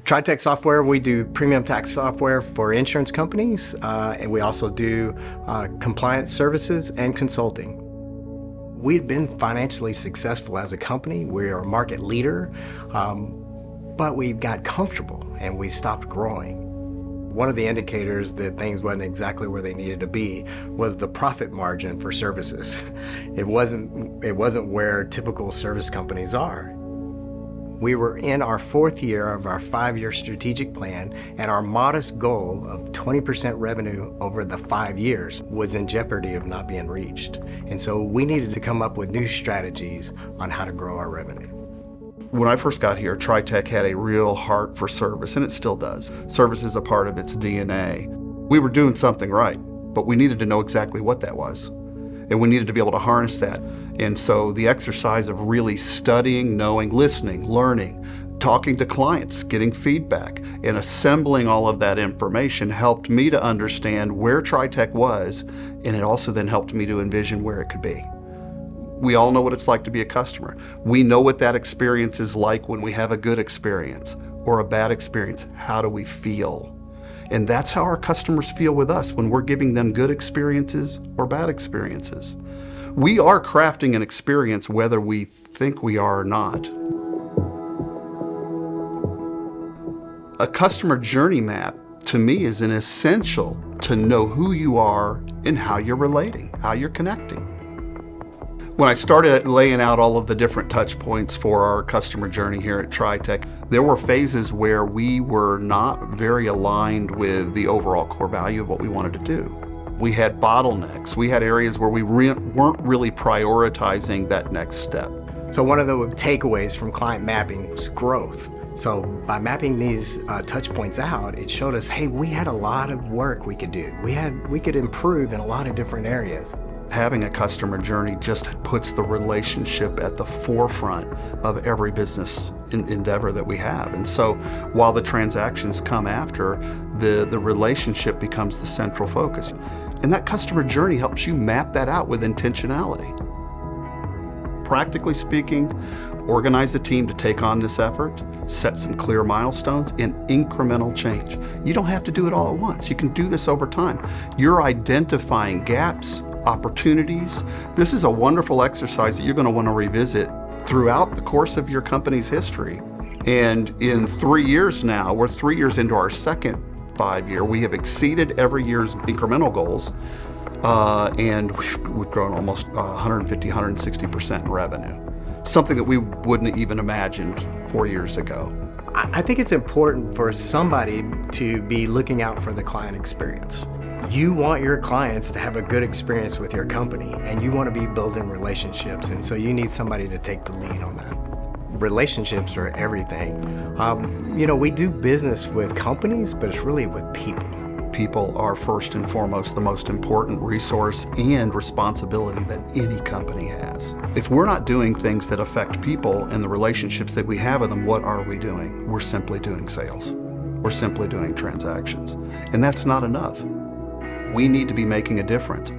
TriTech Software, we do premium tax software for insurance companies, and we also do compliance services and consulting. We've been financially successful as a company. We're a market leader, but we got comfortable and we stopped growing. One of the indicators that things wasn't exactly where they needed to be was the profit margin for services. It wasn't where typical service companies are. We were in our 4th year of our 5-year strategic plan, and our modest goal of 20% revenue over the 5 years was in jeopardy of not being reached. And so we needed to come up with new strategies on how to grow our revenue. When I first got here, TriTech had a real heart for service, and it still does. Service is a part of its DNA. We were doing something right, but we needed to know exactly what that was. And we needed to be able to harness that. And so the exercise of really studying, knowing, listening, learning, talking to clients, getting feedback, and assembling all of that information helped me to understand where TriTech was, and it also then helped me to envision where it could be. We all know what it's like to be a customer. We know what that experience is like when we have a good experience or a bad experience. How do we feel? And that's how our customers feel with us when we're giving them good experiences or bad experiences. We are crafting an experience whether we think we are or not. A customer journey map, to me, is an essential to know who you are and how you're relating, how you're connecting. When I started laying out all of the different touch points for our customer journey here at TriTech, there were phases where we were not very aligned with the overall core value of what we wanted to do. We had bottlenecks. We had areas where we weren't really prioritizing that next step. So one of the takeaways from client mapping was growth. So by mapping these touch points out, it showed us, hey, we had a lot of work we could do. We could improve in a lot of different areas. Having a customer journey just puts the relationship at the forefront of every business endeavor that we have. And so while the transactions come after, the relationship becomes the central focus. And that customer journey helps you map that out with intentionality. Practically speaking, organize a team to take on this effort, set some clear milestones, and incremental change. You don't have to do it all at once. You can do this over time. You're identifying gaps, opportunities. This is a wonderful exercise that you're going to want to revisit throughout the course of your company's history. And in 3 years now, we're 3 years into our second 5-year, we have exceeded every year's incremental goals, and we've grown almost 150, 160% in revenue. Something that we wouldn't have even imagined 4 years ago. I think it's important for somebody to be looking out for the client experience. You want your clients to have a good experience with your company, and you want to be building relationships, and so you need somebody to take the lead on that. Relationships are everything. We do business with companies, but it's really with people. People are first and foremost the most important resource and responsibility that any company has. If we're not doing things that affect people and the relationships that we have with them, what are we doing? We're simply doing sales. We're simply doing transactions. And that's not enough. We need to be making a difference.